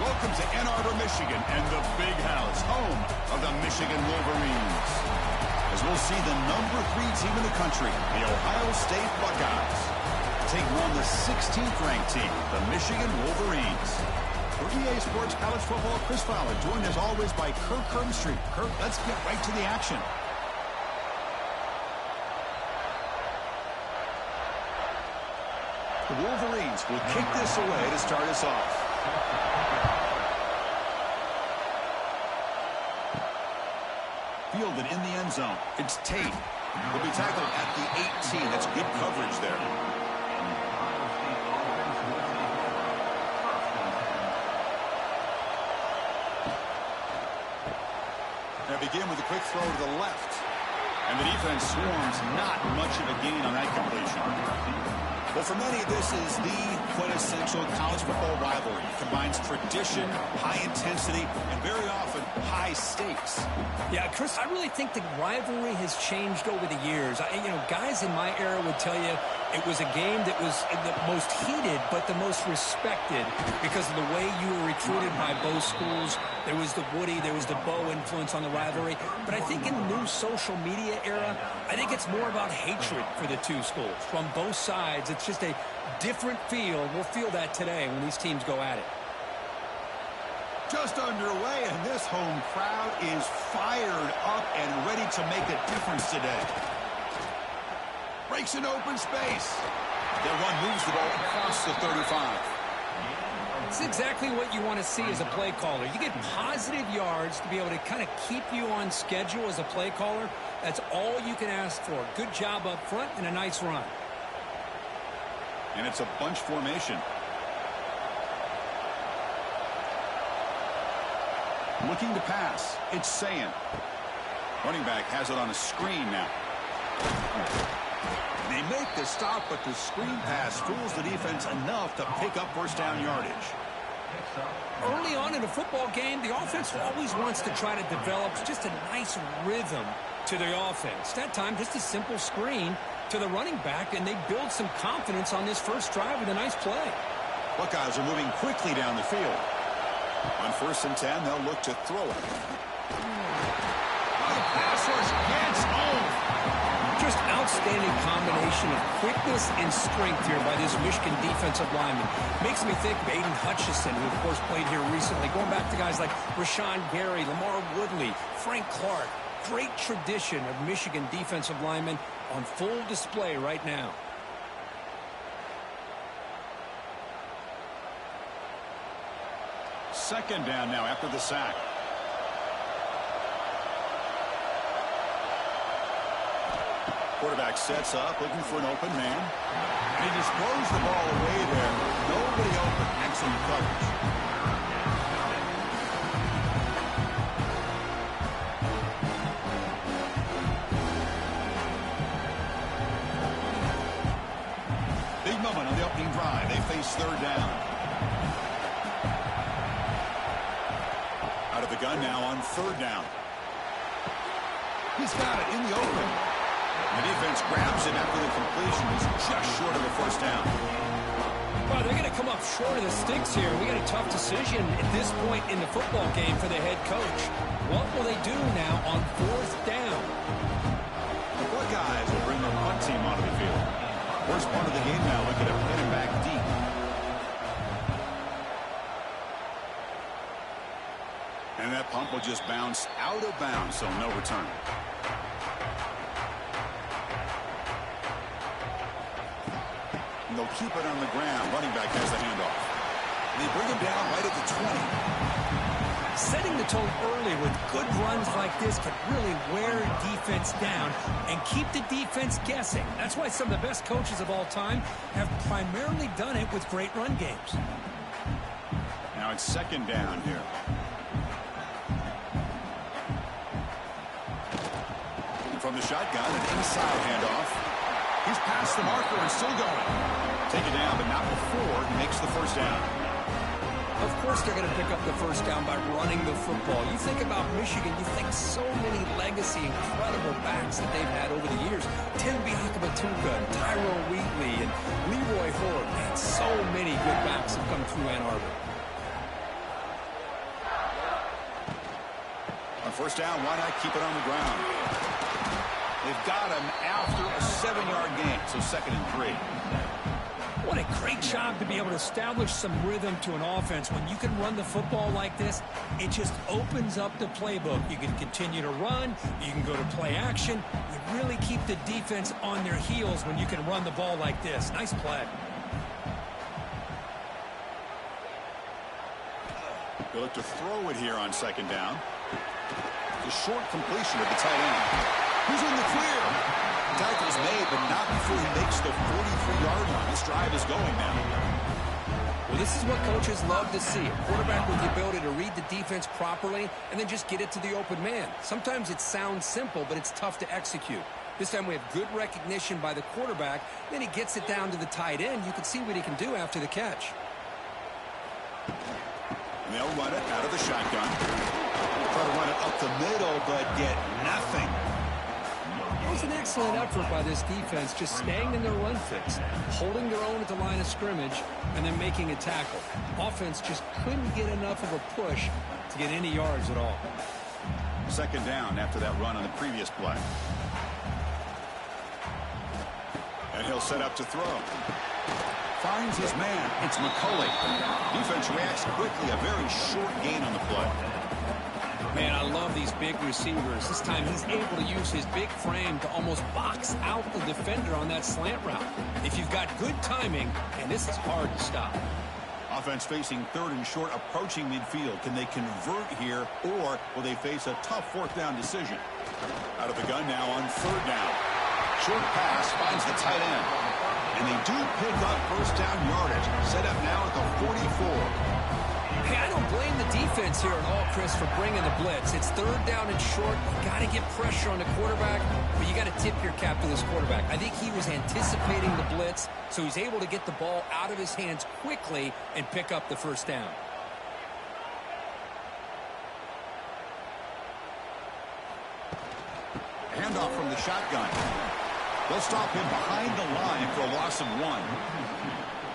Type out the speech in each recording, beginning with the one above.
Welcome to Ann Arbor, Michigan, and the Big House, home of the Michigan Wolverines. As we'll see the number 3 team in the country, the Ohio State Buckeyes, taking on the 16th ranked team, the Michigan Wolverines. For EA Sports College Football, Chris Fowler, joined as always by Kirk Kirkstreet. Kirk, let's get right to the action. The Wolverines will kick this away to start us off. Fielded in the end zone. It's Tate. Will be tackled at the 18. That's good coverage there. They begin with a quick throw to the left. And the defense swarms. Not much of a gain on that completion. Well, for many, this is the quintessential college football rivalry. It combines tradition, high intensity, and very often high stakes. Yeah, Chris, I really think the rivalry has changed over the years. Guys in my era would tell you it was a game that was the most heated but the most respected because of the way you were recruited by both schools. There was the Woody, there was the Bo influence on the rivalry. But I think in the new social media era, I think it's more about hatred for the two schools from both sides. It's just a different feel. We'll feel that today when these teams go at it. Just underway, and this home crowd is fired up and ready to make a difference today. Breaks an open space. Their run moves the ball across the 35. It's exactly what you want to see as a play caller. You get positive yards to be able to kind of keep you on schedule as a play caller. That's all you can ask for. Good job up front and a nice run. And it's a bunch formation. Looking to pass. It's Sayan. Running back has it on a screen now. They make the stop, but the screen pass fools the defense enough to pick up first down yardage. Early on in a football game, the offense always wants to try to develop just a nice rhythm to the offense. That time, just a simple screen to the running back, and they build some confidence on this first drive with a nice play. Buckeyes are moving quickly down the field. On 1st and 10, they'll look to throw it. The pass rush gets home. Just outstanding combination of quickness and strength here by this Michigan defensive lineman. Makes me think of Aiden Hutchinson, who, of course, played here recently. Going back to guys like Rashawn Gary, Lamar Woodley, Frank Clark. Great tradition of Michigan defensive linemen on full display right now. Second down now after the sack. Quarterback sets up, looking for an open man. And he just throws the ball away there. Nobody open. Excellent coverage. Big moment on the opening drive. They face third down. Out of the gun now on third down. He's got it in the open. The defense grabs it after the completion. He's just short of the first down. Well, they're going to come up short of the sticks here. We got a tough decision at this point in the football game for the head coach. What will they do now on 4th down? The Buckeyes will bring their punt team onto the field. Worst part of the game now, looking to pin him back deep. And that punt will just bounce out of bounds, so no return. And they'll keep it on the ground. Running back has the handoff. And they bring him down right at the 20. Setting the tone early with good runs like this can really wear defense down and keep the defense guessing. That's why some of the best coaches of all time have primarily done it with great run games. Now it's second down here. From the shotgun, an inside handoff. He's past the marker and still going. Take it down, but not before he makes the first down. Of course they're going to pick up the first down by running the football. You think about Michigan, you think so many legacy, incredible backs that they've had over the years. Tim Biakabatuka, Tyrone Wheatley, and Leroy Hoare. Man, so many good backs have come through Ann Arbor. first down, why not keep it on the ground? They've got him after a 7-yard gain, so 2nd and 3. What a great job to be able to establish some rhythm to an offense. When you can run the football like this, it just opens up the playbook. You can continue to run. You can go to play action. You really keep the defense on their heels when you can run the ball like this. Nice play. They look to throw it here on 2nd down. The short completion of the tight end. Who's in the clear? Tackle's made, but not before he makes the 43-yard line. This drive is going now. Well, this is what coaches love to see. A quarterback with the ability to read the defense properly and then just get it to the open man. Sometimes it sounds simple, but it's tough to execute. This time we have good recognition by the quarterback. Then he gets it down to the tight end. You can see what he can do after the catch. And they'll run it out of the shotgun. Try to run it up the middle, but get nothing. It was an excellent effort by this defense, just staying in their run fix, holding their own at the line of scrimmage, and then making a tackle. Offense just couldn't get enough of a push to get any yards at all. 2nd down after that run on the previous play. And he'll set up to throw. Finds his man. It's McCulley. Defense reacts quickly. A very short gain on the play. Man, I love these big receivers. This time he's able to use his big frame to almost box out the defender on that slant route. If you've got good timing, and this is hard to stop. Offense facing 3rd and short, approaching midfield. Can they convert here, or will they face a tough 4th down decision? Out of the gun now on 3rd down. Short pass finds the tight end. And they do pick up 1st down yardage. Set up now at the 44. Hey, I don't blame the defense here at all, Chris, for bringing the blitz. It's 3rd down and short. You got to get pressure on the quarterback, but you got to tip your cap to this quarterback. I think he was anticipating the blitz, so he's able to get the ball out of his hands quickly and pick up the 1st down. Handoff from the shotgun. They'll stop him behind the line for a loss of 1.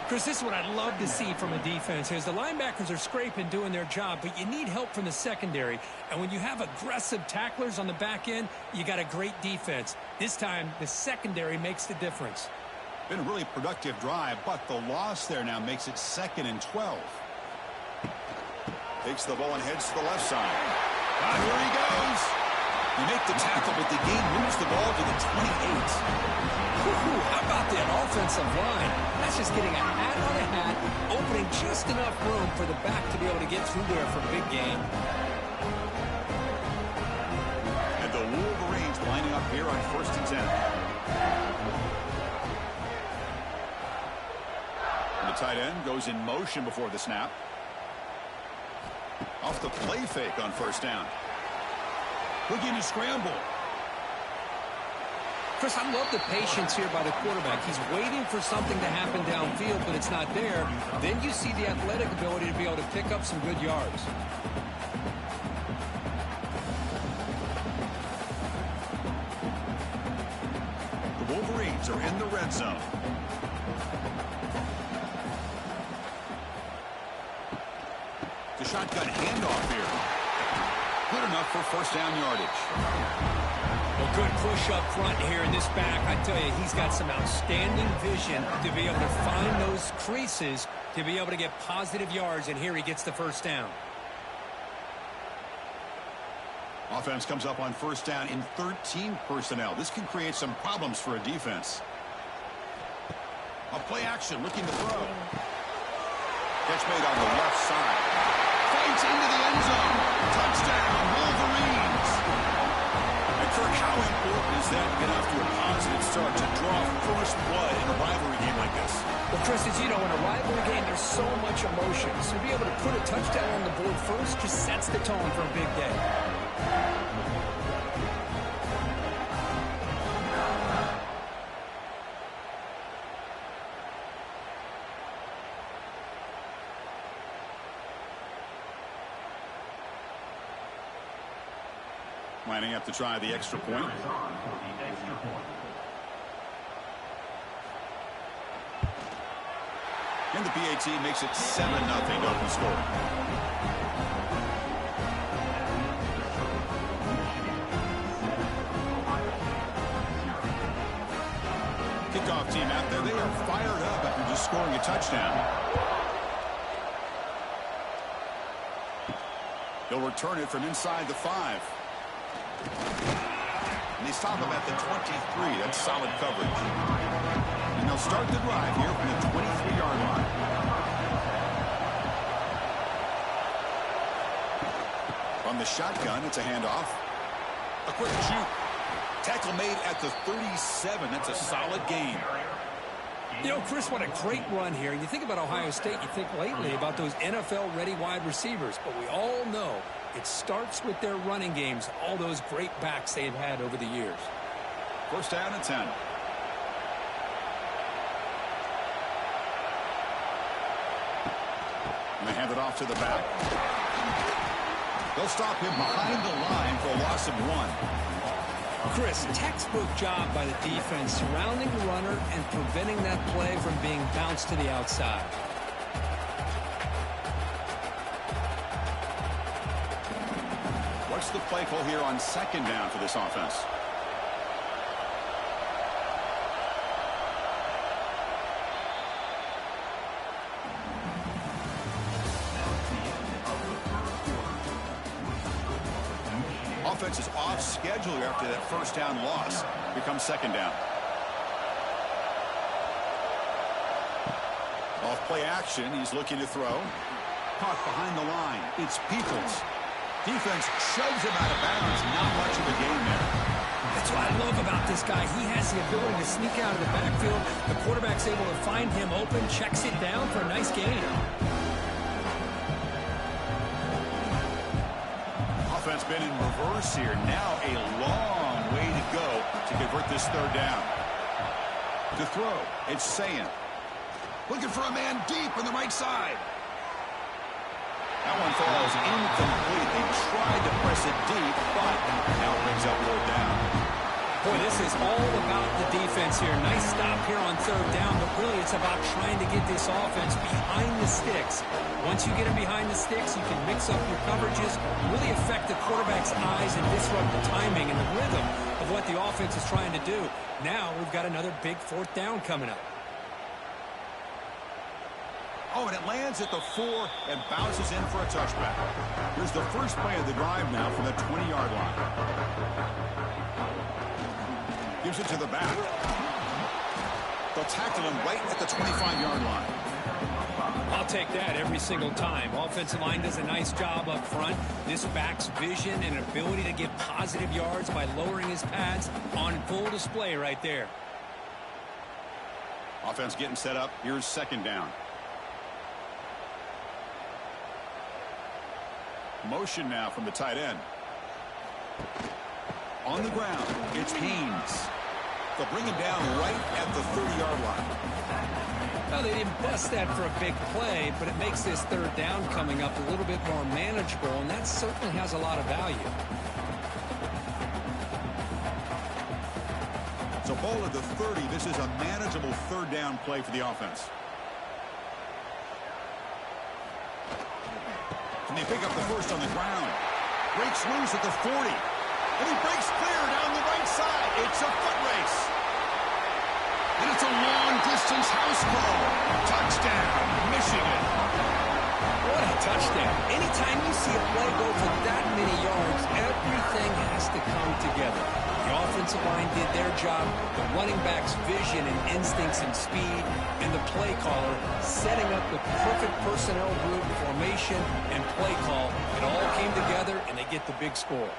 Chris, this is what I'd love to see from a defense is the linebackers are scraping, doing their job, but you need help from the secondary. And when you have aggressive tacklers on the back end, you got a great defense. This time, the secondary makes the difference. Been a really productive drive, but the loss there now makes it 2nd and 12. Takes the ball and heads to the left side. Here he goes. You make the tackle, but the game moves the ball to the 28. How about that offensive line? That's just getting a hat on a hat, opening just enough room for the back to be able to get through there for a big gain. And the Wolverines lining up here on 1st and 10. And the tight end goes in motion before the snap. Off the play fake on 1st down. Looking to scramble. Chris, I love the patience here by the quarterback. He's waiting for something to happen downfield, but it's not there. Then you see the athletic ability to be able to pick up some good yards. The Wolverines are in the red zone. The shotgun handoff here. Good enough for 1st down yardage. Well, good push up front here in this back. I tell you, he's got some outstanding vision to be able to find those creases to be able to get positive yards, and here he gets the 1st down. Offense comes up on 1st down in 13 personnel. This can create some problems for a defense. A play action looking to throw. Catch made on the left side. Fights into the end zone. Touchdown, Wolverines. And Kirk, how important is that to get off to a positive start to draw first blood in a rivalry game like this? Well, Chris, as you know, in a rivalry game, there's so much emotion. So to be able to put a touchdown on the board first just sets the tone for a big day. Lining up to try the extra point. And the PAT makes it 7-0 open score. Kickoff team out there, they are fired up after just scoring a touchdown. They'll return it from inside the 5. And they stop him at the 23. That's solid coverage. And they'll start the drive here from the 23-yard line. From the shotgun, it's a handoff. A quick shoot. Tackle made at the 37. That's a solid gain. You know, Chris, what a great run here. You think about Ohio State, you think lately about those NFL-ready wide receivers. But we all know it starts with their running games, all those great backs they've had over the years. First down and 10. And they hand it off to the back. They'll stop him behind the line for a loss of 1. Chris, textbook job by the defense surrounding the runner and preventing that play from being bounced to the outside. What's the play call here on second down for this offense? Offense is off schedule after that first down loss. Here comes second down. Off play action. He's looking to throw. Caught behind the line. It's Peoples. Defense shoves him out of bounds. Not much of a gain there. That's what I love about this guy. He has the ability to sneak out of the backfield. The quarterback's able to find him open, checks it down for a nice gain. Offense been in reverse here. Now a long way to go to convert this third down. To throw, it's Sayan. Looking for a man deep on the right side. That one falls incomplete. They tried to press it deep, but now it brings up third down. Boy, this is all about the defense here. Nice stop here on third down, but really it's about trying to get this offense behind the sticks. Once you get them behind the sticks, you can mix up your coverages, really affect the quarterback's eyes and disrupt the timing and the rhythm of what the offense is trying to do. Now we've got another big fourth down coming up. Oh, and it lands at the 4 and bounces in for a touchback. Here's the first play of the drive now from the 20-yard line. Gives it to the back. They'll tackle him right at the 25-yard line. I'll take that every single time. Offensive line does a nice job up front. This back's vision and ability to get positive yards by lowering his pads on full display right there. Offense getting set up. Here's second down. Motion now from the tight end. On the ground, it's Haynes. They'll bring him down right at the 30-yard line. Well, they didn't bust that for a big play, but it makes this third down coming up a little bit more manageable, and that certainly has a lot of value. So ball at the 30. This is a manageable third down play for the offense. And they pick up the first on the ground. Breaks loose at the 40. And he breaks clear down the right side. It's a foot race. And it's a long-distance house call. Touchdown, Michigan. What a touchdown. Anytime you see a play go for that many yards, everything has to come together. The offensive line did their job, the running back's vision and instincts and speed, and the play caller setting up the perfect personnel group, formation, and play call. It all came together, and they get the big score.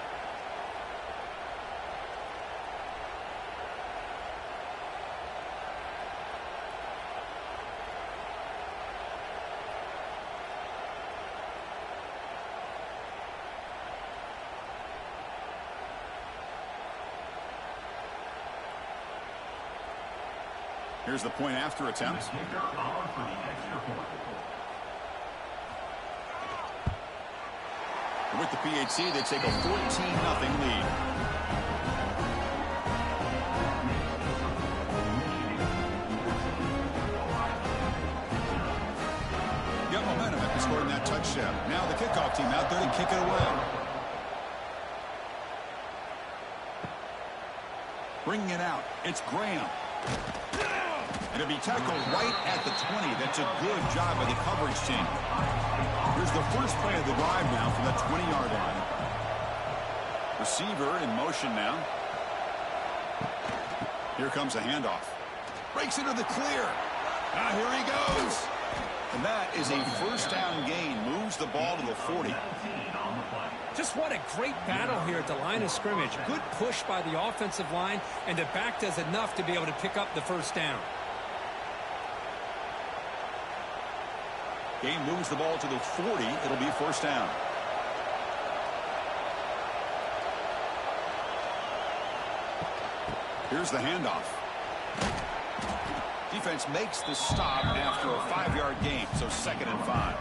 Here's the point after attempt. With the PHC, they take a 14-0 lead. Got momentum after scoring that touchdown. Now the kickoff team out there to kick it away. Bringing it out, it's Graham. And it'll be tackled right at the 20. That's a good job by the coverage team. Here's the first play of the drive now from the 20-yard line. Receiver in motion now. Here comes a handoff. Breaks into the clear. Now here he goes. And that is a first down gain. Moves the ball to the 40. Just what a great battle here at the line of scrimmage. Good push by the offensive line, and the back does enough to be able to pick up the first down. Gain moves the ball to the 40. It'll be first down. Here's the handoff. Defense makes the stop after a 5-yard gain, so 2nd and 5.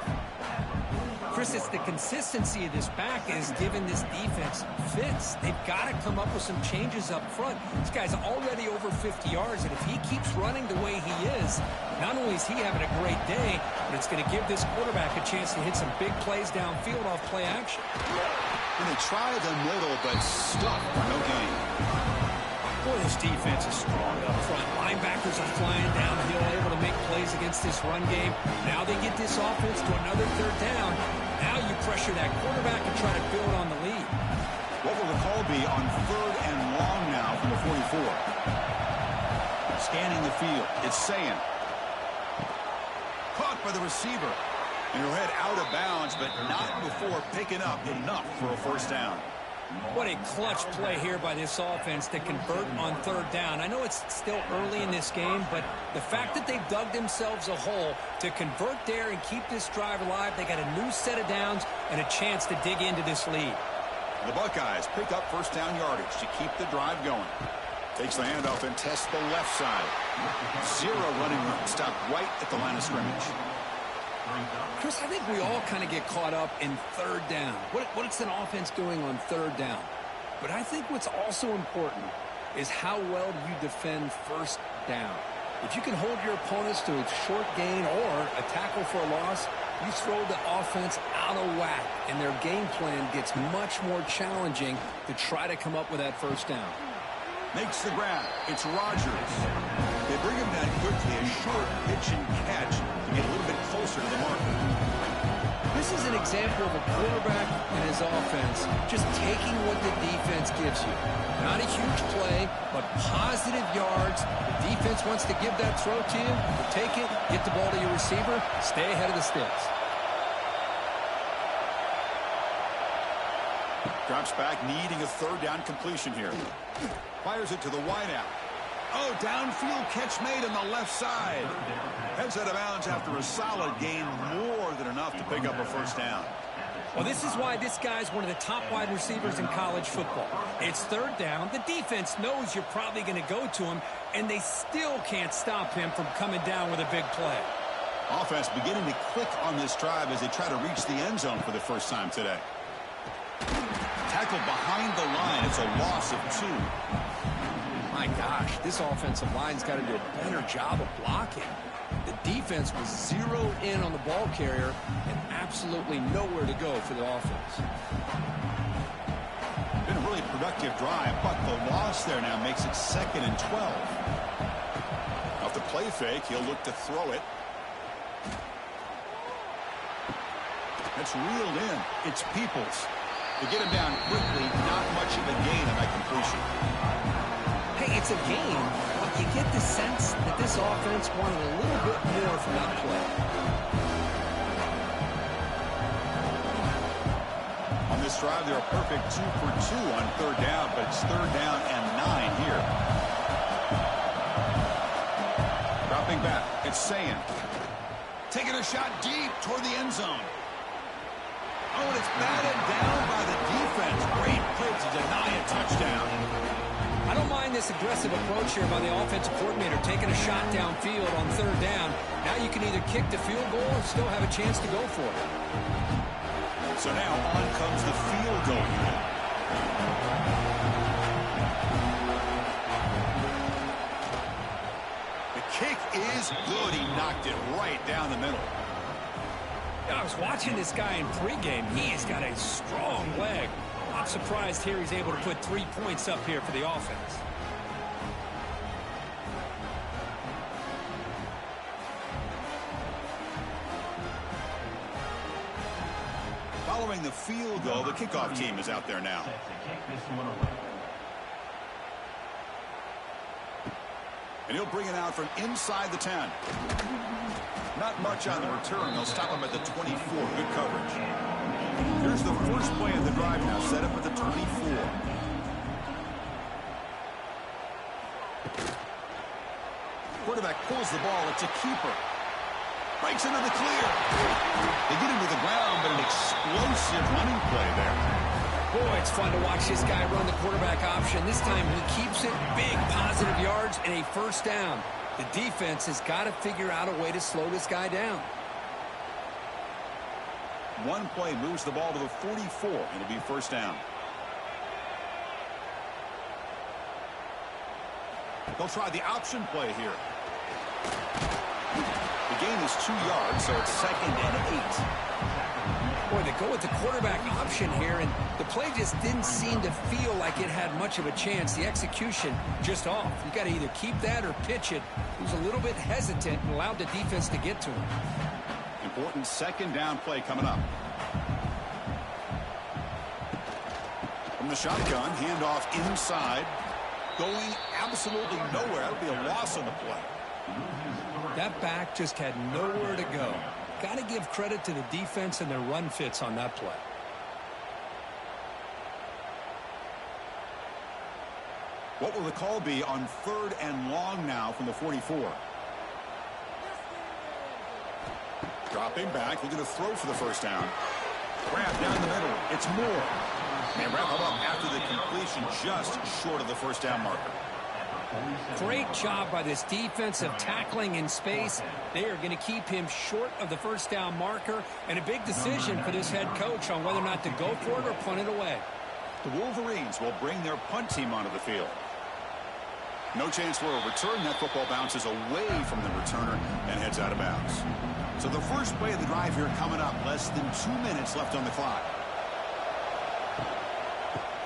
Chris, it's the consistency of this back is giving this defense fits. They've got to come up with some changes up front. This guy's already over 50 yards, and if he keeps running the way he is, not only is he having a great day, but it's going to give this quarterback a chance to hit some big plays downfield off play action. And they try the middle, but stuck for no gain. Boy, this defense is strong up front. Linebackers are flying downhill, able to make plays against this run game. Now they get this offense to another 3rd down. Now you pressure that quarterback and try to build on the lead. What will the call be on 3rd and long now from the 44? Scanning the field. It's Sayin. Caught by the receiver. And he'll head out of bounds, but not before picking up enough for a first down. What a clutch play here by this offense to convert on 3rd down. I know it's still early in this game, but the fact that they've dug themselves a hole to convert there and keep this drive alive, they got a new set of downs and a chance to dig into this lead. The Buckeyes pick up first down yardage to keep the drive going. Takes the handoff and tests the left side. 0 running room. Stopped right at the line of scrimmage. Chris, I think we all kind of get caught up in 3rd down. What's an offense doing on 3rd down? But I think what's also important is how well do you defend 1st down. If you can hold your opponents to a short gain or a tackle for a loss, you throw the offense out of whack, and their game plan gets much more challenging to try to come up with that 1st down. Makes the grab. It's Rodgers. They bring him down quickly. A short pitch and catch to get a little bit closer to the marker. This is an example of a quarterback and his offense just taking what the defense gives you. Not a huge play, but positive yards. The defense wants to give that throw to you. You take it, get the ball to your receiver, stay ahead of the sticks. Drops back, needing a 3rd down completion here. Fires it to the wideout. Oh, downfield catch made on the left side. Heads out of bounds after a solid gain, more than enough to pick up a first down. Well, this is why this guy's one of the top wide receivers in college football. It's 3rd down. The defense knows you're probably going to go to him, and they still can't stop him from coming down with a big play. Offense beginning to click on this drive as they try to reach the end zone for the first time today. Tackled behind the line. It's a loss of 2. My gosh, this offensive line's got to do a better job of blocking. The defense was zeroed in on the ball carrier and absolutely nowhere to go for the offense. Been a really productive drive, but the loss there now makes it 2nd and 12. Off the play fake, he'll look to throw it. That's reeled in. It's Peoples. To get him down quickly, not much of a gain on that completion. Hey, it's a game, but you get the sense that this offense wanted a little bit more from that play. On this drive, they're a perfect 2 for 2 on 3rd down, but it's 3rd down and 9 here. Dropping back, it's Sayin. Taking a shot deep toward the end zone. Oh, and it's batted down by the defense. Great play to deny a touchdown. I don't mind this aggressive approach here by the offensive coordinator, taking a shot downfield on 3rd down. Now you can either kick the field goal or still have a chance to go for it. So now on comes the field goal unit. The kick is good. He knocked it right down the middle. I was watching this guy in pregame. He has got a strong leg. I'm surprised here he's able to put 3 points up here for the offense. pursuing the field goal. The kickoff team is out there now. And he'll bring it out from inside the 10. Not much on the return. They'll stop him at the 24. Good coverage. Here's the first play of the drive now. Set up at the 24. Quarterback pulls the ball. It's a keeper. Breaks into the clear. They get him to the ground, but an explosive running play there. Boy, it's fun to watch this guy run the quarterback option. This time he keeps it, big positive yards, and a first down. The defense has got to figure out a way to slow this guy down. One play moves the ball to the 44. It'll be first down. They'll try the option play here. The gain is 2 yards, so it's 2nd and 8. Boy, they go with the quarterback option here, and the play just didn't seem to feel like it had much of a chance. The execution just off. You got to either keep that or pitch it. He was a little bit hesitant and allowed the defense to get to him. Important second down play coming up. From the shotgun, handoff inside. Going absolutely nowhere. That'll be a loss on the play. That back just had nowhere to go. Got to give credit to the defense and their run fits on that play. What will the call be on 3rd and long now from the 44? Dropping back, looking to throw for the first down. Grab down the middle. It's Moore. They wrap him up after the completion, just short of the first down marker. Great job by this defensive tackling in space. They are going to keep him short of the first down marker, and a big decision for this head coach on whether or not to go for it or punt it away. The Wolverines will bring their punt team onto the field. No chance for a return. That football bounces away from the returner and heads out of bounds. So the first play of the drive here coming up. Less than 2 minutes left on the clock.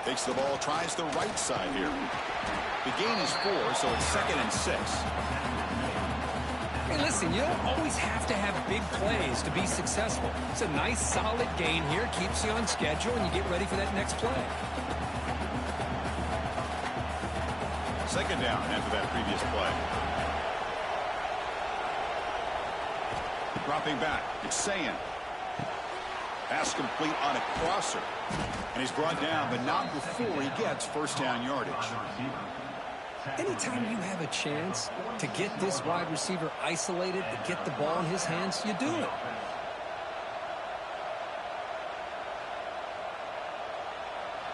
Takes the ball, tries the right side here. The gain is 4, so it's 2nd and 6. Hey, listen, you don't always have to have big plays to be successful. It's a nice, solid gain here. Keeps you on schedule, and you get ready for that next play. 2nd down after that previous play. Dropping back, it's Sayan. Pass complete on a crosser. And he's brought down, but not before he gets first down yardage. Anytime you have a chance to get this wide receiver isolated, to get the ball in his hands, you do it.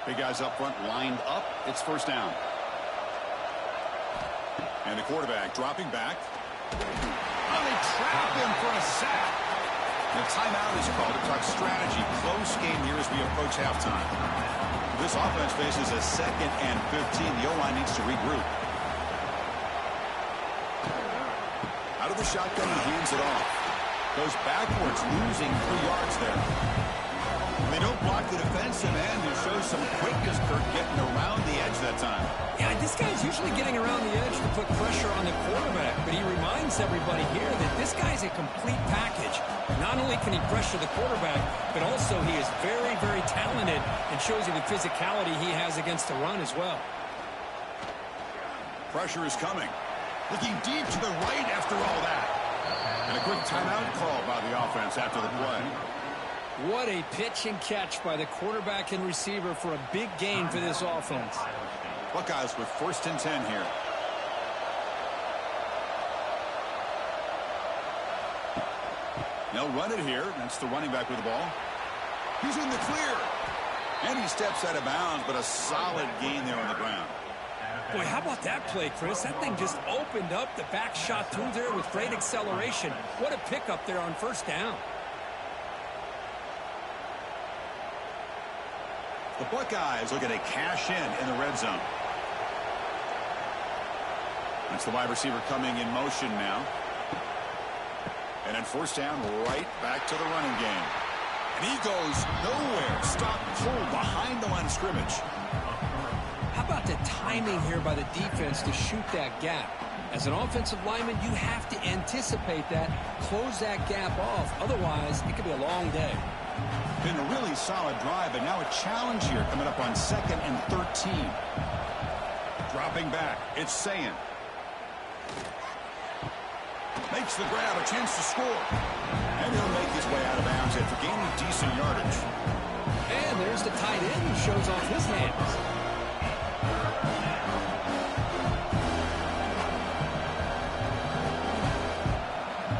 Big guys up front lined up. It's first down. And the quarterback dropping back. Oh, they trap him for a sack. The timeout is called to talk strategy. Close game here as we approach halftime. This offense faces a 2nd and 15. The O-line needs to regroup. Out of the shotgun, he hands it off. Goes backwards, losing 3 yards there. They don't block the defensive end. It shows some quickness, Kirk, getting around the edge that time. Yeah, this guy's usually getting around the edge to put pressure on the quarterback, but he reminds everybody here that this guy's a complete package. Not only can he pressure the quarterback, but also he is very, very talented and shows you the physicality he has against the run as well. Pressure is coming. Looking deep to the right after all that. And a quick timeout call by the offense after the play. What a pitch and catch by the quarterback and receiver for a big gain for this offense. Buckeyes with 1st and 10 here. They'll run it here. That's the running back with the ball. He's in the clear. And he steps out of bounds, but a solid gain there on the ground. Boy, how about that play, Chris? That thing just opened up. The back shot through there with great acceleration. What a pickup there on first down. The Buckeyes looking to cash in the red zone. That's the wide receiver coming in motion now. And then first down, right back to the running game. And he goes nowhere. Stop cold behind the line of scrimmage. How about the timing here by the defense to shoot that gap? As an offensive lineman, you have to anticipate that, close that gap off. Otherwise, it could be a long day. Been a really solid drive, but now a challenge here coming up on 2nd and 13. Dropping back, it's Sayan. Makes the grab, a chance to score. And he'll make his way out of bounds after gaining decent yardage. And there's the tight end who shows off his hands.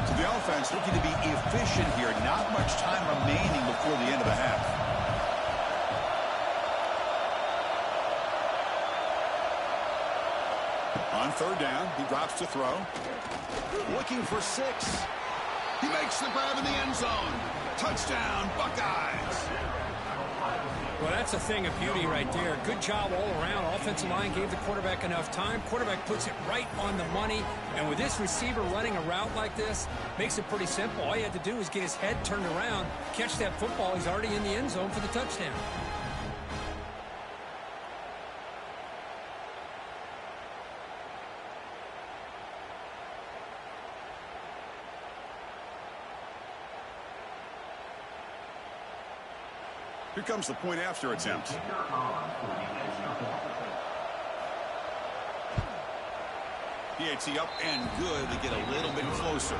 So the offense looking to be efficient here. Not much time remaining before the end of the half. On 3rd down, he drops to throw. Looking for 6. He makes the grab in the end zone. Touchdown, Buckeyes. Well, that's a thing of beauty right there. Good job all around. Offensive line gave the quarterback enough time. Quarterback puts it right on the money. And with this receiver running a route like this, makes it pretty simple. All you had to do is get his head turned around, catch that football. He's already in the end zone for the touchdown. Here comes the point after attempt. PAT up and good to get a little bit closer.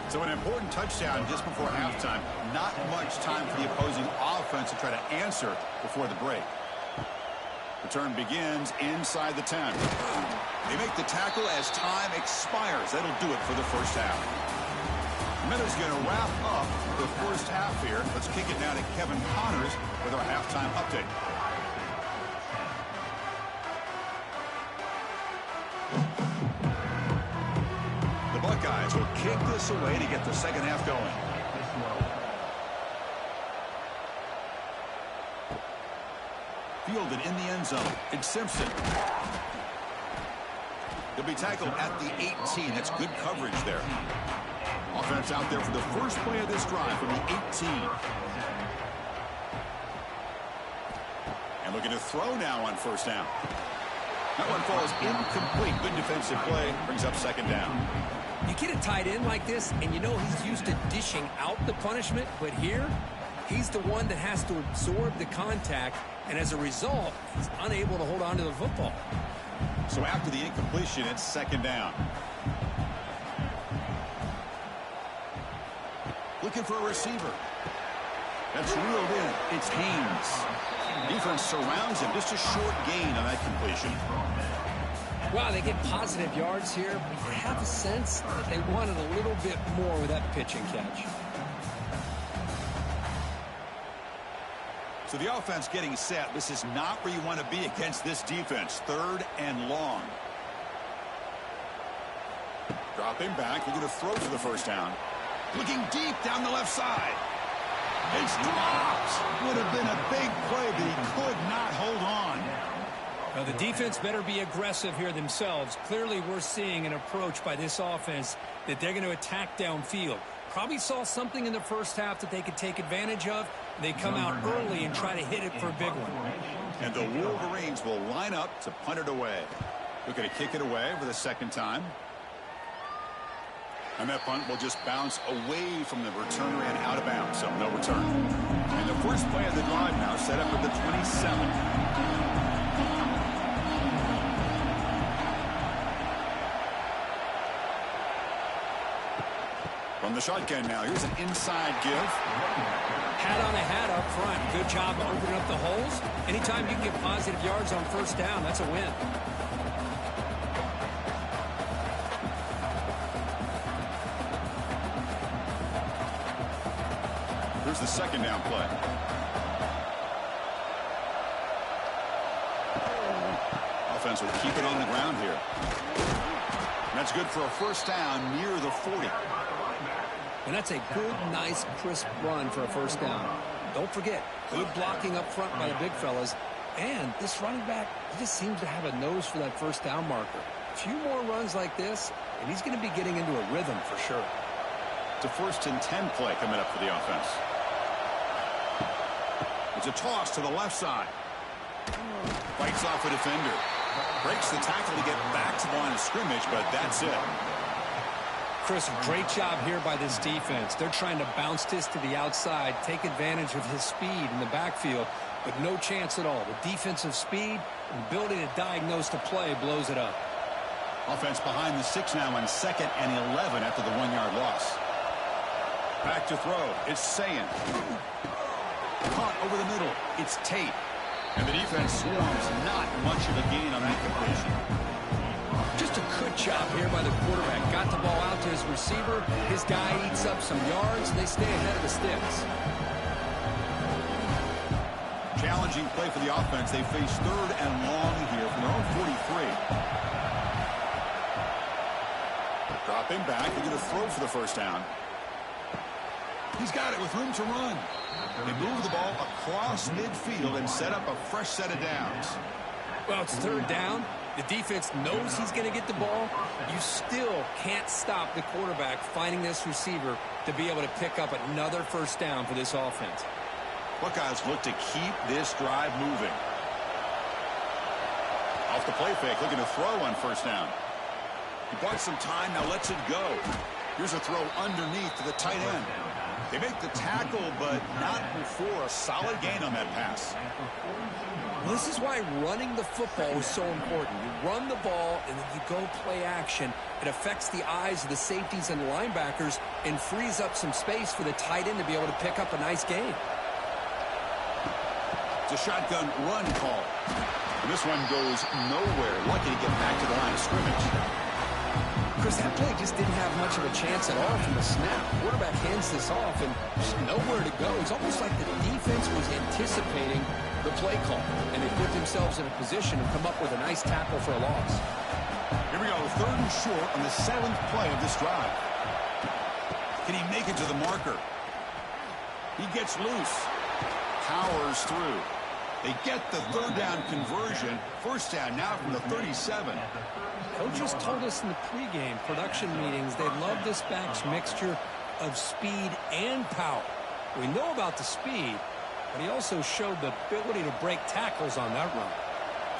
So an important touchdown just before halftime. Not much time for the opposing offense to try to answer before the break. Return begins inside the 10. They make the tackle as time expires. That'll do it for the first half. Miller's going to wrap up the first half here. Let's kick it now to Kevin Connors with our halftime update. The Buckeyes will kick this away to get the second half going. Fielded in the end zone. It's Simpson. He'll be tackled at the 18. That's good coverage there. Offense out there for the first play of this drive from the 18. And looking to throw now on 1st down. That one falls incomplete. Good defensive play. Brings up 2nd down. You get a tight end like this, and you know he's used to dishing out the punishment, but here, he's the one that has to absorb the contact, and as a result, he's unable to hold on to the football. So after the incompletion, it's 2nd down. Looking for a receiver. That's reeled in. It's Haynes. Defense surrounds him. Just a short gain on that completion. Wow, they get positive yards here, but you have a sense that they wanted a little bit more with that pitch and catch. So the offense getting set. This is not where you want to be against this defense. 3rd and long. Dropping back. They're going to throw for the 1st down. Looking deep down the left side. It's dropped. Would have been a big play, but he could not hold on. Now, the defense better be aggressive here themselves. Clearly, we're seeing an approach by this offense that they're going to attack downfield. Probably saw something in the first half that they could take advantage of. They come out early and try to hit it for a big one. And the Wolverines will line up to punt it away. Looking to kick it away for the 2nd time. And that punt will just bounce away from the returner and out of bounds, so no return. And the first play of the drive now set up at the 27. From the shotgun now, here's an inside give. Hat on a hat up front. Good job of opening up the holes. Anytime you can get positive yards on 1st down, that's a win. Here's the 2nd down play. Offense will keep it on the ground here. And that's good for a 1st down near the 40. And that's a good, nice, crisp run for a 1st down. Don't forget, good blocking up front by the big fellas. And this running back, he just seems to have a nose for that 1st down marker. A few more runs like this, and he's going to be getting into a rhythm for sure. It's a 1st and 10 play coming up for the offense. It's a toss to the left side. Fights off a defender. Breaks the tackle to get back to the line of scrimmage, but that's it. Chris, great job here by this defense. They're trying to bounce this to the outside, take advantage of his speed in the backfield, but no chance at all. The defensive speed and ability to diagnose the play blows it up. Offense behind the 6 now on 2nd and 11 after the 1-yard loss. Back to throw. It's Sayin. Caught over the middle. It's Tate. And the defense swarms. Not much of a gain on that completion. Just a good job here by the quarterback. Got the ball out to his receiver. His guy eats up some yards. They stay ahead of the sticks. Challenging play for the offense. They face 3rd and long here from their own 43. Dropping back. They're going to throw for the first down. He's got it with room to run. They move the ball across midfield and set up a fresh set of downs. Well, it's 3rd down. The defense knows he's going to get the ball. You still can't stop the quarterback finding this receiver to be able to pick up another first down for this offense. Buckeyes look to keep this drive moving. Off the play fake, looking to throw on first down. He bought some time, now lets it go. Here's a throw underneath to the tight end. They make the tackle, but not before a solid gain on that pass. Well, this is why running the football is so important. You run the ball, and then you go play action. It affects the eyes of the safeties and linebackers and frees up some space for the tight end to be able to pick up a nice gain. It's a shotgun run call. And this one goes nowhere. Lucky to get back to the line of scrimmage. Chris, that play just didn't have much of a chance at all from the snap. Quarterback hands this off, and there's nowhere to go. It's almost like the defense was anticipating the play call, and they put themselves in a position to come up with a nice tackle for a loss. Here we go, 3rd and short on the 7th play of this drive. Can he make it to the marker? He gets loose. Powers through. They get the 3rd down conversion. First down now from the 37. Coaches told us in the pregame production meetings they love this back's mixture of speed and power. We know about the speed, but he also showed the ability to break tackles on that run.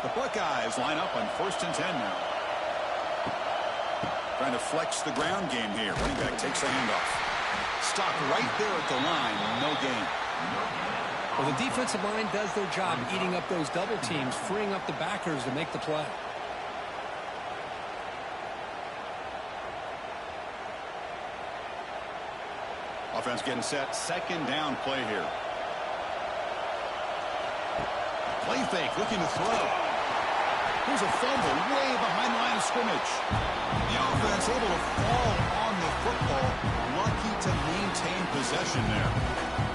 The Buckeyes line up on 1st and 10 now. Trying to flex the ground game here. Running back takes a handoff. Stopped right there at the line. No gain. Well, the defensive line does their job eating up those double teams, freeing up the backers to make the play. Offense getting set. 2nd down play here. Play fake, looking to throw. Here's a fumble way behind the line of scrimmage. The offense able to fall on the football. Lucky to maintain possession there.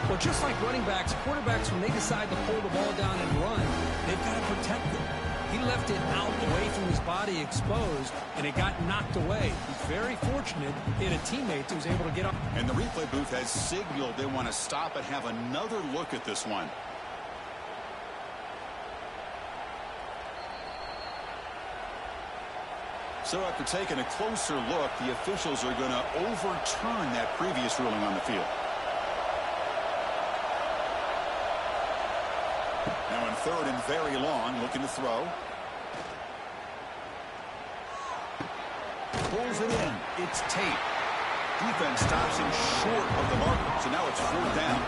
Well, just like running backs, quarterbacks, when they decide to pull the ball down and run, they've got to protect it. He left it out away from his body exposed, and it got knocked away. He's very fortunate he had a teammate who was able to get up. And the replay booth has signaled they want to stop and have another look at this one. So after taking a closer look, the officials are going to overturn that previous ruling on the field. Now in 3rd and very long, looking to throw. Pulls it in. It's Tate. Defense stops him short of the marker, so now it's 4th down.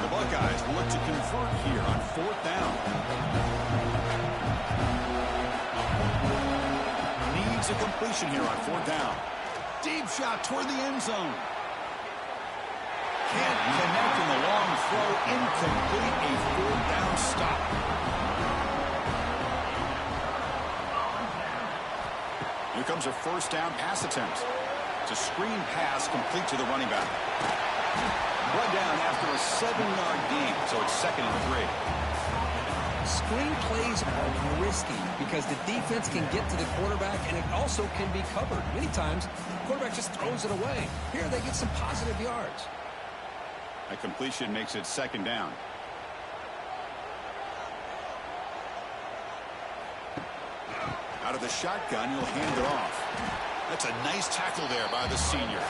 The Buckeyes will look to convert here on 4th down. A completion here on 4th down. Deep shot toward the end zone. Can't connect in the long throw. Incomplete. A 4th down stop. Here comes a first down pass attempt. It's a screen pass complete to the running back. Run down after a 7-yard gain, so it's 2nd and 3. Screen plays are risky because the defense can get to the quarterback, and it also can be covered. Many times, the quarterback just throws it away. Here, they get some positive yards. A completion makes it 2nd down. Out of the shotgun, he'll hand it off. That's a nice tackle there by the senior.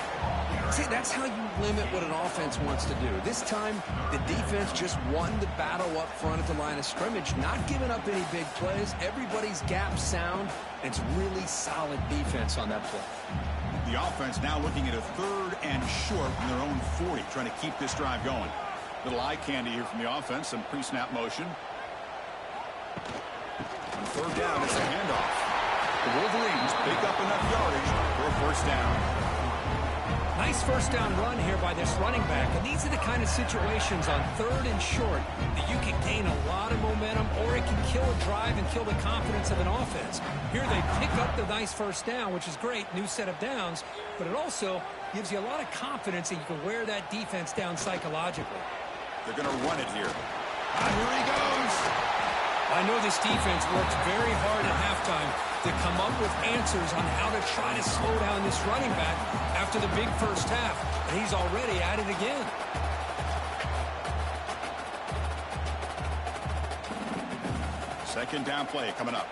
See, that's how you limit what an offense wants to do. This time, the defense just won the battle up front at the line of scrimmage, not giving up any big plays. Everybody's gap sound, and it's really solid defense on that play. The offense now looking at a 3rd and short from their own 40, trying to keep this drive going. Little eye candy here from the offense, some pre-snap motion. On 3rd down, it's a handoff. The Wolverines pick up enough yardage for a 1st down. Nice 1st down run here by this running back. And these are the kind of situations on 3rd and short that you can gain a lot of momentum, or it can kill a drive and kill the confidence of an offense. Here they pick up the nice 1st down, which is great, new set of downs, but it also gives you a lot of confidence that you can wear that defense down psychologically. They're going to run it here. And here he goes. I know this defense worked very hard at halftime to come up with answers on how to try to slow down this running back after the big 1st half, and he's already at it again. Second down play coming up.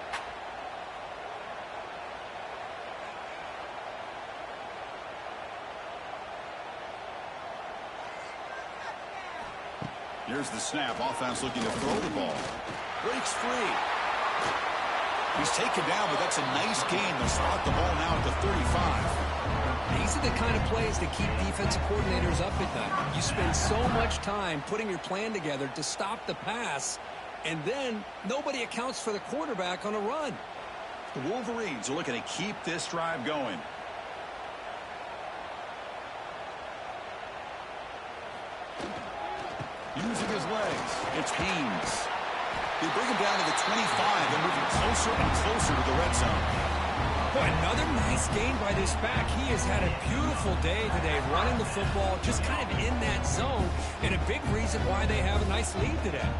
Here's the snap. Offense looking to throw the ball. Breaks free. He's taken down, but that's a nice gain. They'll spot the ball now at the 35. These are the kind of plays that keep defensive coordinators up at night. You spend so much time putting your plan together to stop the pass, and then nobody accounts for the quarterback on a run. The Wolverines are looking to keep this drive going. Using his legs, it's Haynes. They bring him down to the 25 and moving closer and closer to the red zone. Boy, another nice gain by this back. He has had a beautiful day today running the football, just kind of in that zone, and a big reason why they have a nice lead today.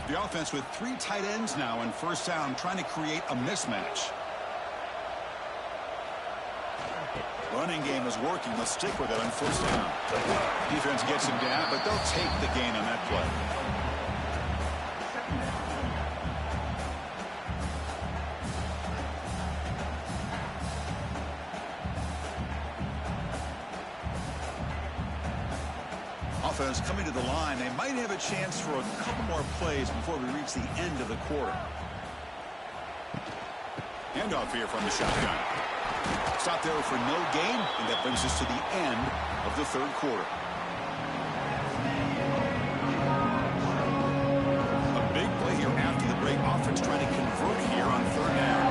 The offense with 3 tight ends now in 1st down, trying to create a mismatch. Running game is working. Let's stick with it on 1st down. Defense gets him down, but they'll take the gain on that play. Offense coming to the line. They might have a chance for a couple more plays before we reach the end of the quarter. Handoff here from the shotgun. Stop there for no gain, and that brings us to the end of the 3rd quarter. A big play here after the break. Offense trying to convert here on 3rd down.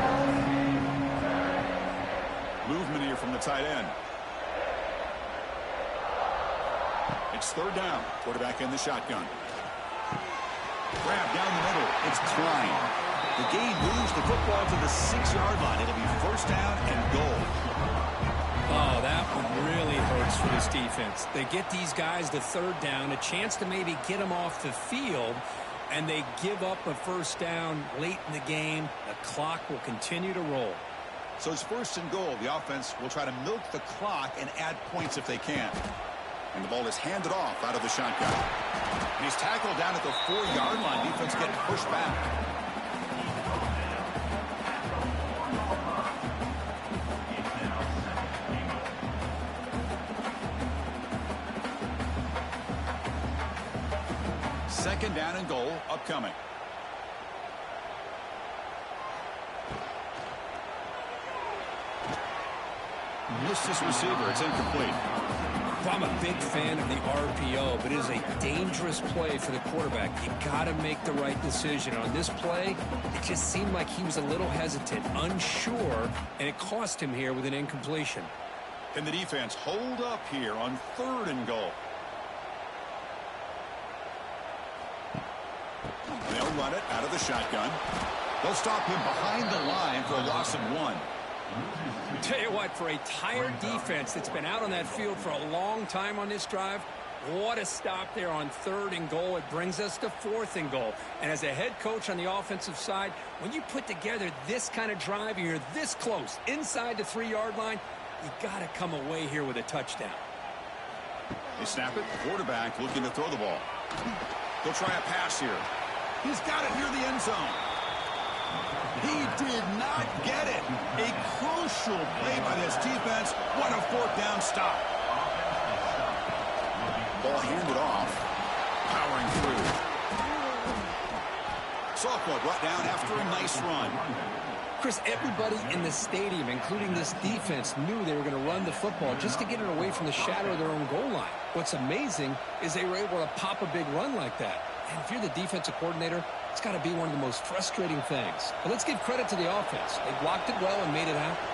Movement here from the tight end. It's 3rd down. Quarterback in the shotgun. Grab down the middle. It's Klein. The gain moves the football to the 6-yard line. It'll be 1st down and goal. Oh, that one really hurts for this defense. They get these guys to 3rd down, a chance to maybe get them off the field, and they give up a 1st down late in the game. The clock will continue to roll. So it's 1st and goal. The offense will try to milk the clock and add points if they can. And the ball is handed off out of the shotgun. And he's tackled down at the 4-yard line. Defense getting pushed back. Second down and goal upcoming. Missed his receiver. It's incomplete. I'm a big fan of the RPO, but it is a dangerous play for the quarterback. You got to make the right decision. On this play, it just seemed like he was a little hesitant, unsure, and it cost him here with an incompletion. Can the defense hold up here on 3rd and goal? They'll run it out of the shotgun. They'll stop him behind the line for a loss of 1. Tell you what, for a tired defense that's been out on that field for a long time on this drive, what a stop there on 3rd and goal. It brings us to 4th and goal. And as a head coach on the offensive side, when you put together this kind of drive, you're this close, inside the 3-yard line, you got to come away here with a touchdown. They snap it. Quarterback looking to throw the ball. They'll try a pass here. He's got it near the end zone. He did not get it. A crucial play by this defense. What a fourth down stop. Ball handed off. Powering through. Softball brought down after a nice run. Chris, everybody in the stadium, including this defense, knew they were going to run the football just to get it away from the shadow of their own goal line. What's amazing is they were able to pop a big run like that. And if you're the defensive coordinator, it's got to be one of the most frustrating things. But let's give credit to the offense. They blocked it well and made it happen.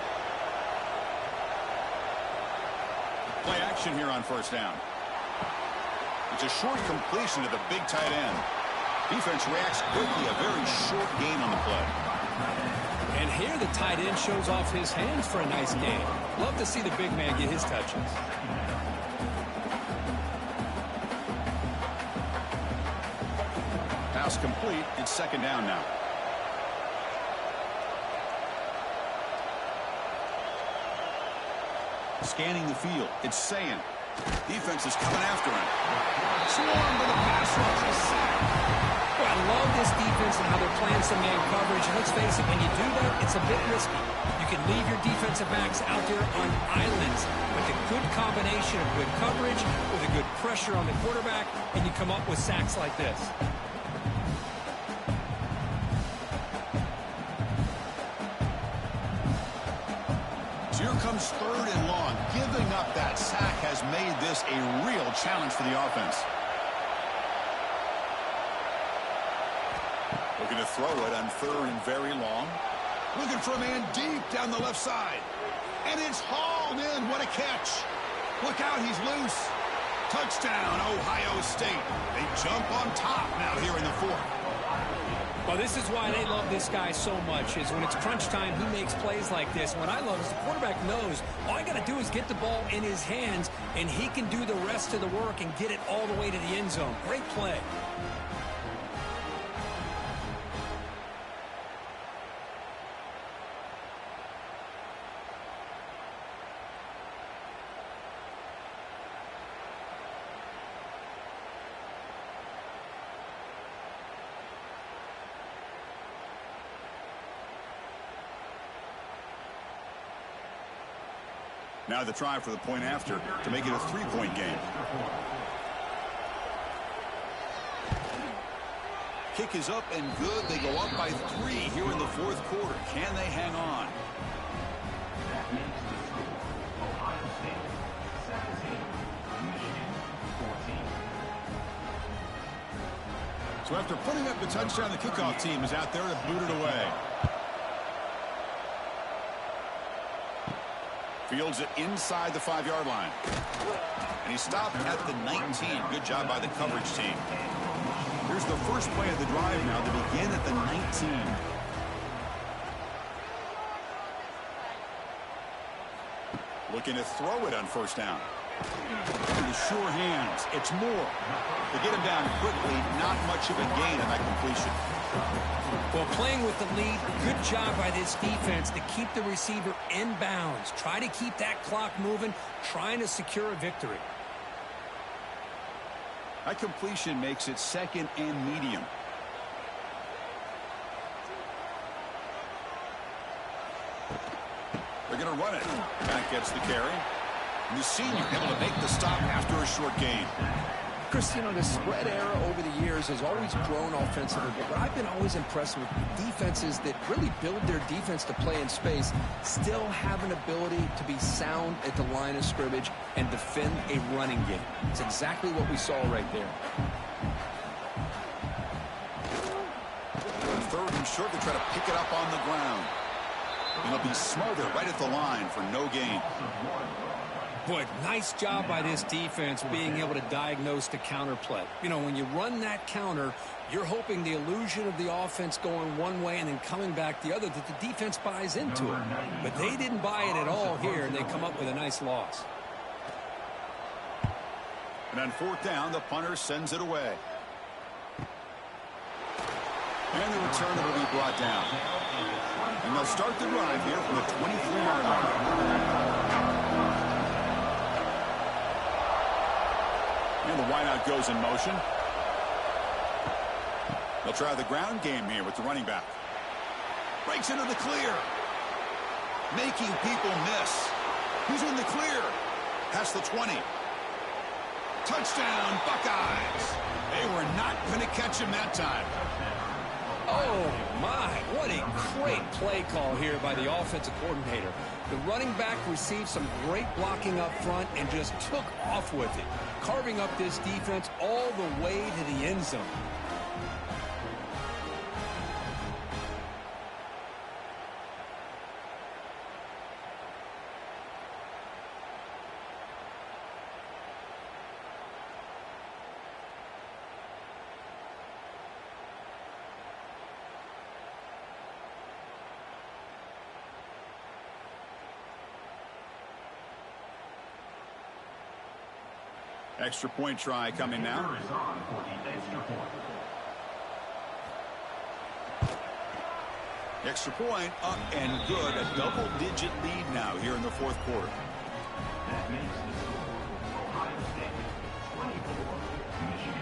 Play action here on first down. It's a short completion to the big tight end. Defense reacts quickly. A very short gain on the play. And here the tight end shows off his hands for a nice game. Love to see the big man get his touches. Pass complete. It's second down now. Scanning the field. It's saying. Defense is coming after him. Swarm to the pass rush. A sack. Well, I love this defense and how they're playing some man coverage. And let's face it, when you do that, it's a bit risky. You can leave your defensive backs out there on islands with a good combination of good coverage, with a good pressure on the quarterback, and you come up with sacks like this. So here comes third and long. Giving up that sack has made this a real challenge for the offense. Looking to throw it on third and very long. Looking for a man deep down the left side. And it's hauled in. What a catch. Look out, he's loose. Touchdown, Ohio State. They jump on top now here in the fourth. Well, this is why they love this guy so much, is when it's crunch time, he makes plays like this. What I love is the quarterback knows all I got to do is get the ball in his hands, and he can do the rest of the work and get it all the way to the end zone. Great play. Now the try for the point after to make it a three-point game. Kick is up and good. They go up by 3 here in the fourth quarter. Can they hang on? So after putting up the touchdown, the kickoff team is out there to boot it away. Fields it inside the 5-yard line. And he stopped at the 19. Good job by the coverage team. Here's the first play of the drive now to begin at the 19. Looking to throw it on first down. With sure hands. It's more. To get him down quickly, not much of a gain on that completion. Well, playing with the lead, good job by this defense to keep the receiver in bounds. Try to keep that clock moving, trying to secure a victory. That completion makes it second and medium. They're going to run it. Back gets the carry. And the senior able to make the stop after a short gain. Chris, you know, the spread era over the years has always grown offensively, but I've been always impressed with defenses that really build their defense to play in space, still have an ability to be sound at the line of scrimmage and defend a running game. It's exactly what we saw right there. Third and short, they try to pick it up on the ground. And they'll be smarter right at the line for no gain. Boy, nice job by this defense being able to diagnose the counter play. You know, when you run that counter, you're hoping the illusion of the offense going one way and then coming back the other, that the defense buys into it. But they didn't buy it at all here, and they come up with a nice loss. And on fourth down, the punter sends it away. And the return will be brought down. And they'll start the drive here from the 23-yard line. And the wideout goes in motion. They'll try the ground game here with the running back. Breaks into the clear. Making people miss. He's in the clear. Past the 20. Touchdown, Buckeyes. They were not going to catch him that time. Oh, my. What a great play call here by the offensive coordinator. The running back received some great blocking up front and just took off with it, carving up this defense all the way to the end zone. Extra point try coming now. Extra point up and good. A double-digit lead now here in the fourth quarter.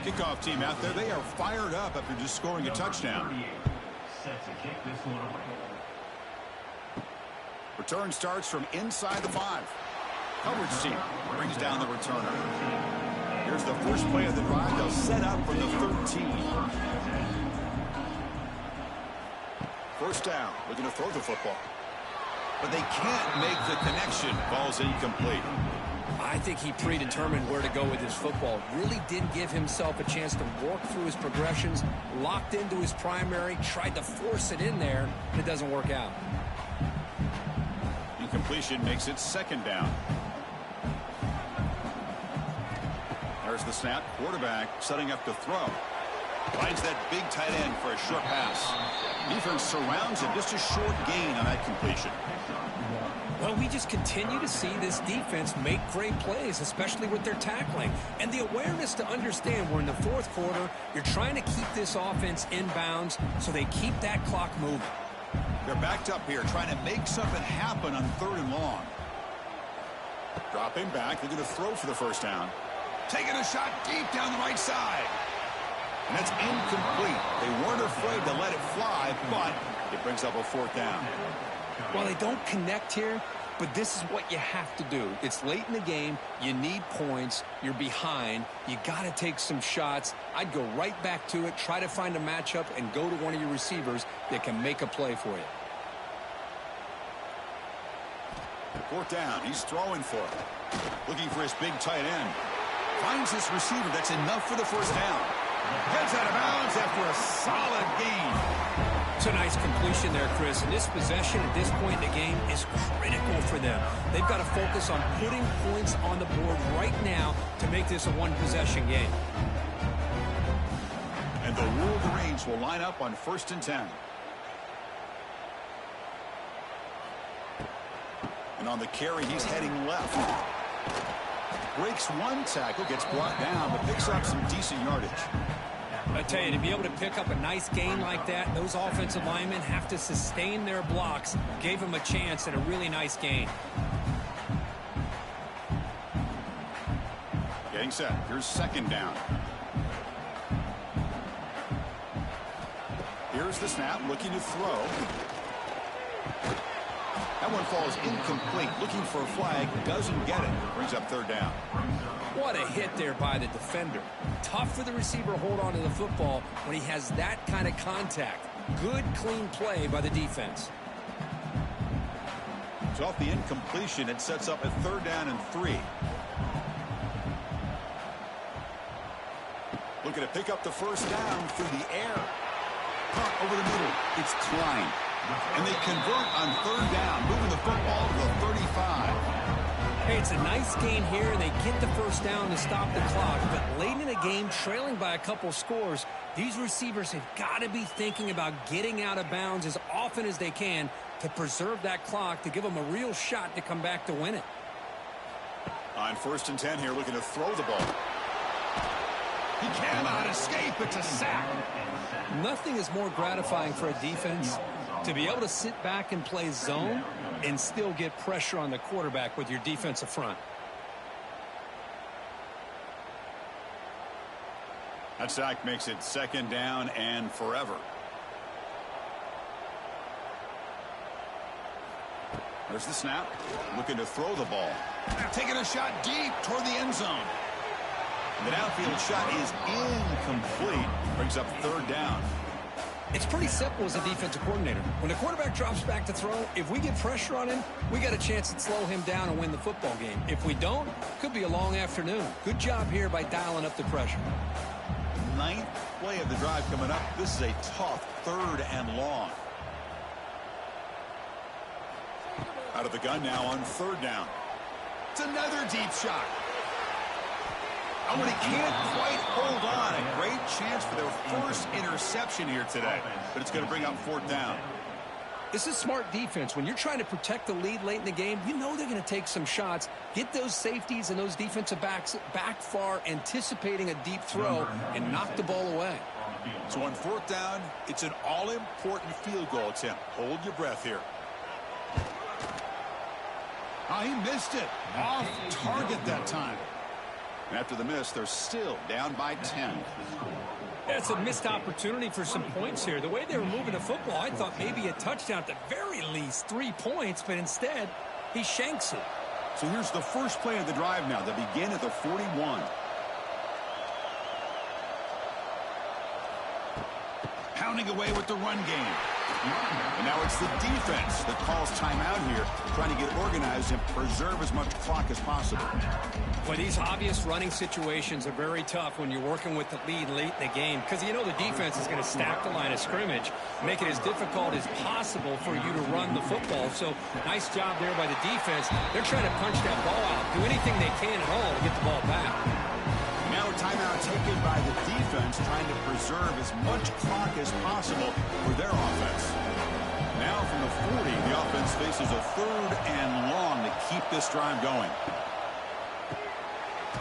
Kickoff team out there. They are fired up after just scoring a touchdown. Return starts from inside the 5. Coverage team brings down the returner. Here's the first play of the drive. They'll set up from the 13. First down, looking to throw the football. But they can't make the connection. Ball's incomplete. I think he predetermined where to go with his football. Really didn't give himself a chance to work through his progressions. Locked into his primary, tried to force it in there, and it doesn't work out. Incompletion makes it second down. There's the snap. Quarterback setting up to throw. Finds that big tight end for a short pass. Defense surrounds him. Just a short gain on that completion. Well, we just continue to see this defense make great plays, especially with their tackling. And the awareness to understand we're in the fourth quarter, you're trying to keep this offense in bounds so they keep that clock moving. They're backed up here, trying to make something happen on 3rd and long. Dropping back, looking to throw for the first down. Taking a shot deep down the right side. And that's incomplete. They weren't afraid to let it fly, but it brings up a 4th down. Well, they don't connect here, but this is what you have to do. It's late in the game. You need points. You're behind. You got to take some shots. I'd go right back to it, try to find a matchup, and go to one of your receivers that can make a play for you. 4th down. He's throwing for it. Looking for his big tight end. Finds his receiver. That's enough for the first down. Heads out of bounds after a solid gain. It's a nice completion there, Chris. And this possession at this point in the game is critical for them. They've got to focus on putting points on the board right now to make this a one-possession game. And the Wolverines will line up on 1st and 10. And on the carry, he's heading left. Breaks one tackle, gets brought down, but picks up some decent yardage. I tell you, to be able to pick up a nice gain like that, those offensive linemen have to sustain their blocks. Gave him a chance at a really nice gain. Getting set. Here's 2nd down. Here's the snap, looking to throw. That one falls incomplete. Looking for a flag. Doesn't get it. Brings up 3rd down. What a hit there by the defender. Tough for the receiver to hold on to the football when he has that kind of contact. Good, clean play by the defense. So off the incompletion, it sets up a 3rd down and 3. Looking to pick up the first down through the air. Punt over the middle. It's Klein. And they convert on 3rd down, moving the football to the 35. Hey, it's a nice gain here, and they get the first down to stop the clock. But late in the game, trailing by a couple scores, these receivers have got to be thinking about getting out of bounds as often as they can to preserve that clock, to give them a real shot to come back to win it. On 1st and 10 here, looking to throw the ball. He cannot escape. It's a sack. Nothing is more gratifying for a defense to be able to sit back and play zone and still get pressure on the quarterback with your defensive front. That sack makes it 2nd down and forever. There's the snap. Looking to throw the ball. Taking a shot deep toward the end zone. The downfield shot is incomplete. Brings up third down. It's pretty simple as a defensive coordinator. When the quarterback drops back to throw, if we get pressure on him, we got a chance to slow him down and win the football game. If we don't, could be a long afternoon. Good job here by dialing up the pressure. Ninth play of the drive coming up. This is a tough third and long. Out of the gun now on third down. It's another deep shot. Oh, and he can't quite hold on. A great chance for their first interception here today. But it's going to bring up fourth down. This is smart defense. When you're trying to protect the lead late in the game, you know they're going to take some shots. Get those safeties and those defensive backs back far, anticipating a deep throw, and knock the ball away. So on fourth down, it's an all-important field goal attempt. Hold your breath here. Oh, he missed it. Off target that time. After the miss, they're still down by 10. That's a missed opportunity for some points here. The way they were moving the football, I thought maybe a touchdown, at the very least 3 points, but instead, he shanks it. So here's the first play of the drive now. They begin at the 41. Pounding away with the run game. And now it's the defense that calls timeout here, trying to get organized and preserve as much clock as possible. But these obvious running situations are very tough when you're working with the lead late in the game, because you know the defense is going to stack the line of scrimmage, make it as difficult as possible for you to run the football. So nice job there by the defense. They're trying to punch that ball out, do anything they can at all to get the ball back. Now a timeout taken by the defense, trying to preserve as much clock as possible for their offense. Now from the 40, the offense faces a third and long to keep this drive going.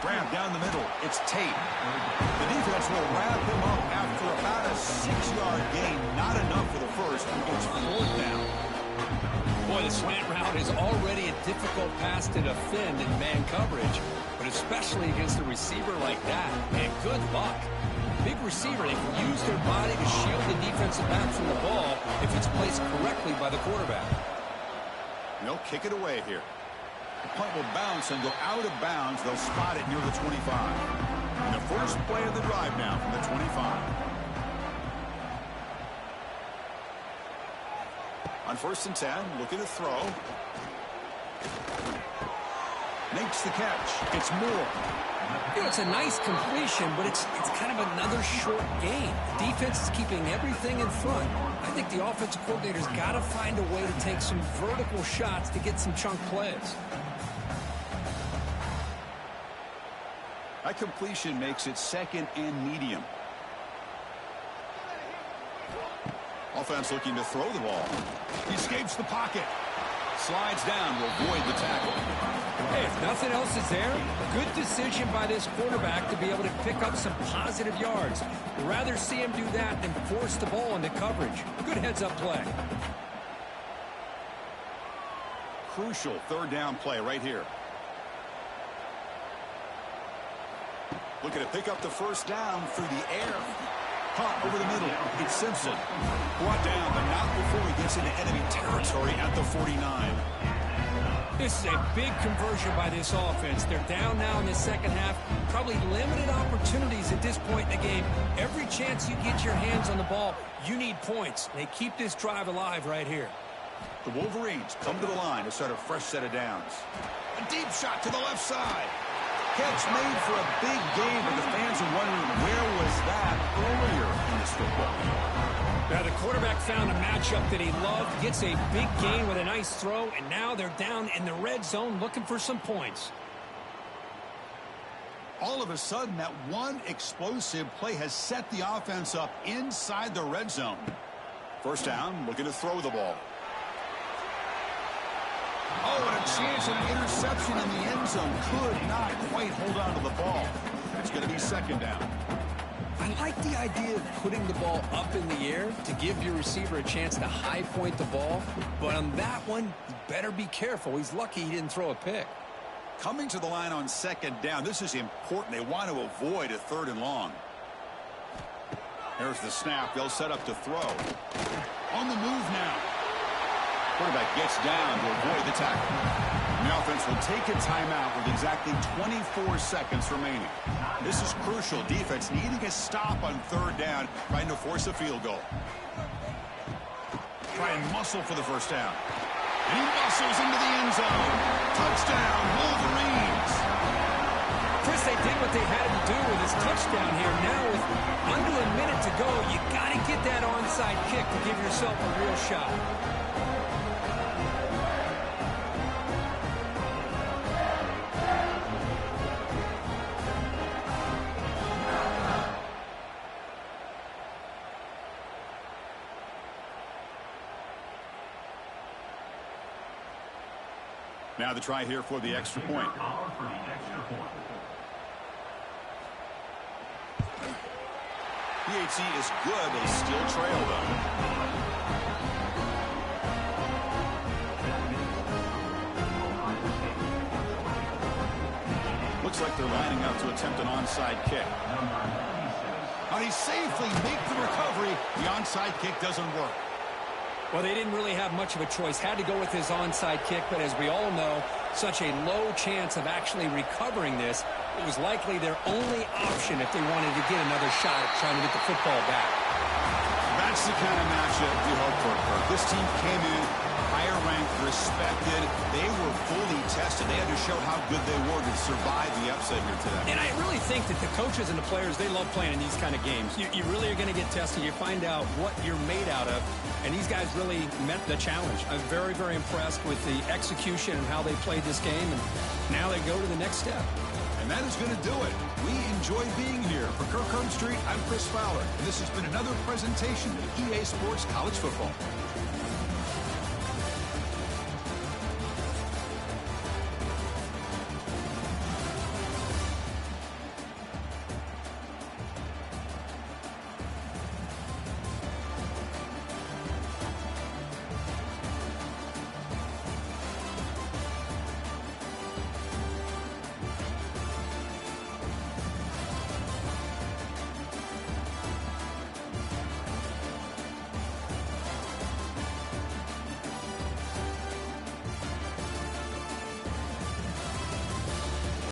Grab down the middle. It's Tate. The defense will wrap him up after about a 6-yard gain. Not enough for the first. It's fourth down. Boy, the slant route is already a difficult pass to defend in man coverage, but especially against a receiver like that. And good luck. Big receiver, they can use their body to shield the defensive back from the ball if it's placed correctly by the quarterback. And they'll kick it away here. The punt will bounce and go out of bounds. They'll spot it near the 25. And the first play of the drive now from the 25. On first and 10, looking to throw. Makes the catch. It's Moore. You know, it's a nice completion, but it's kind of another short gain. The defense is keeping everything in front. I think the offensive coordinator's got to find a way to take some vertical shots to get some chunk plays. That completion makes it second and medium. Offense looking to throw the ball. He escapes the pocket. Slides down to avoid the tackle. Hey, if nothing else is there, good decision by this quarterback to be able to pick up some positive yards. I'd rather see him do that than force the ball into coverage. Good heads-up play. Crucial third down play right here. Looking to pick up the first down through the air. Caught over the middle. It's Simpson. Brought down, but not before he gets into enemy territory at the 49. This is a big conversion by this offense. They're down now in the second half. Probably limited opportunities at this point in the game. Every chance you get your hands on the ball, you need points. They keep this drive alive right here. The Wolverines come to the line to start a fresh set of downs. A deep shot to the left side. Catch made for a big gain, but the fans are wondering where was that earlier in this football game. Now the quarterback found a matchup that he loved, gets a big gain with a nice throw, and now they're down in the red zone looking for some points. All of a sudden, that one explosive play has set the offense up inside the red zone. First down, looking to throw the ball. Oh, and a chance at an interception in the end zone. Could not quite hold on to the ball. It's going to be second down. I like the idea of putting the ball up in the air to give your receiver a chance to high point the ball. But on that one, you better be careful. He's lucky he didn't throw a pick. Coming to the line on second down, this is important. They want to avoid a third and long. Here's the snap. They'll set up to throw. On the move now. Quarterback gets down to avoid the tackle. And the offense will take a timeout with exactly 24 seconds remaining. This is crucial. Defense needing a stop on third down, trying to force a field goal. Try and muscle for the first down. And he muscles into the end zone. Touchdown, Wolverines. Chris, they did what they had to do with his touchdown here. Now with under a minute to go, you got to get that onside kick to give yourself a real shot. Now the try here for the extra point. PHC is good. They still trail, though. Looks like they're lining up to attempt an onside kick. How they safely make the recovery. The onside kick doesn't work. Well, they didn't really have much of a choice. Had to go with his onside kick, but as we all know, such a low chance of actually recovering this. It was likely their only option if they wanted to get another shot at trying to get the football back. That's the kind of matchup you hope for, Kirk. This team came in higher ranked, respected. They were fully tested. They had to show how good they were to survive the upset here today. And I really think that the coaches and the players, they love playing in these kind of games. You really are going to get tested. You find out what you're made out of. And these guys really met the challenge. I'm very, very impressed with the execution and how they played this game. And now they go to the next step. And that is going to do it. We enjoyed being here. For Kirk Street, I'm Chris Fowler. And this has been another presentation of EA Sports College Football.